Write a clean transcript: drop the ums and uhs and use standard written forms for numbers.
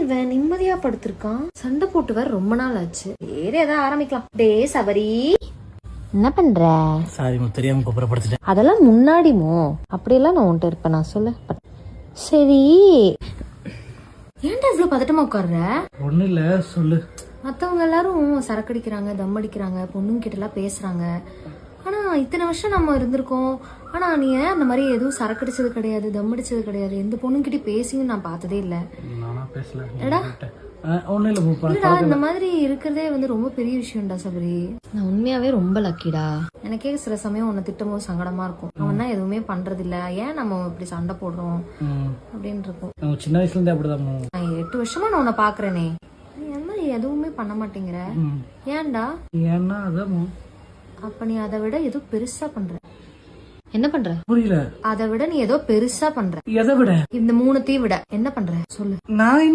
இவன் நிம்மதியா படுத்திருக்கான்? சண்டை போட்டு வேற ரொம்ப நாள் ஆச்சு. வேற ஏதாவது ஆரம்பிக்கலாம். டே சபரி, என்ன பண்ற? சாரி தெரியாம கூப்பிடப்படுத்திட்டேன். அதெல்லாம் முன்னாடிமோ அப்படியெல்லாம் நான் உன்கிட்ட இருப்பேன். நான் சொல்லு. சரி, ஏன்டா இவ்வளவு பதட்டமா உட்கார்ற? ஒண்ணு இல்ல, சொல்லு. மத்தவங்க எல்லாரும் சரக்கு அடிக்கிறாங்க, தம் அடிக்கிறாங்க, பொண்ணுங்க கிட்ட எல்லாம் பேசுறாங்க. ஆனா இத்தனை வருஷம் நம்ம இருந்திருக்கோம். ஆனா நீ ஏன் அந்த மாதிரி எதுவும் சரக்கு அடிச்சது கிடையாது, தம் அடிச்சது கிடையாது, எந்த பொண்ணுங்கிட்ட பேசியும் நான் பார்த்ததே இல்ல. நானா பேசல. எடா ஒண்ணு இல்ல, இந்த மாதிரி இருக்கிறதே வந்து ரொம்ப பெரிய விஷயம்டா சபரி. நான் உண்மையாவே ரொம்ப லக்கிடா. எனக்கே சில சமயம் உன்னை திட்டமும் சங்கடமா இருக்கும். அவன் தான் எதுவுமே பண்றது இல்ல, ஏன் நம்ம இப்படி சண்டை போடுறோம் அப்படின்னு இருக்கும். நம்ம சின்ன வயசுல இருந்தே அப்படிதான். 8 வருஷமா நான் உன்னை பாக்குறேனே, நீ அந்த மாதிரி எதுவுமே பண்ண மாட்டேங்கிற. ஏன்டா? ஏன்னா அதான். அப்ப நீ அதை விட ஏதோ பெருசா பண்ற. என்ன பண்ற? புரியல. அதை விட நீ ஏதோ பெருசா பண்ற. எதை விட? இந்த 3த்தையும் விட என்ன பண்ற சொல்லு. நான்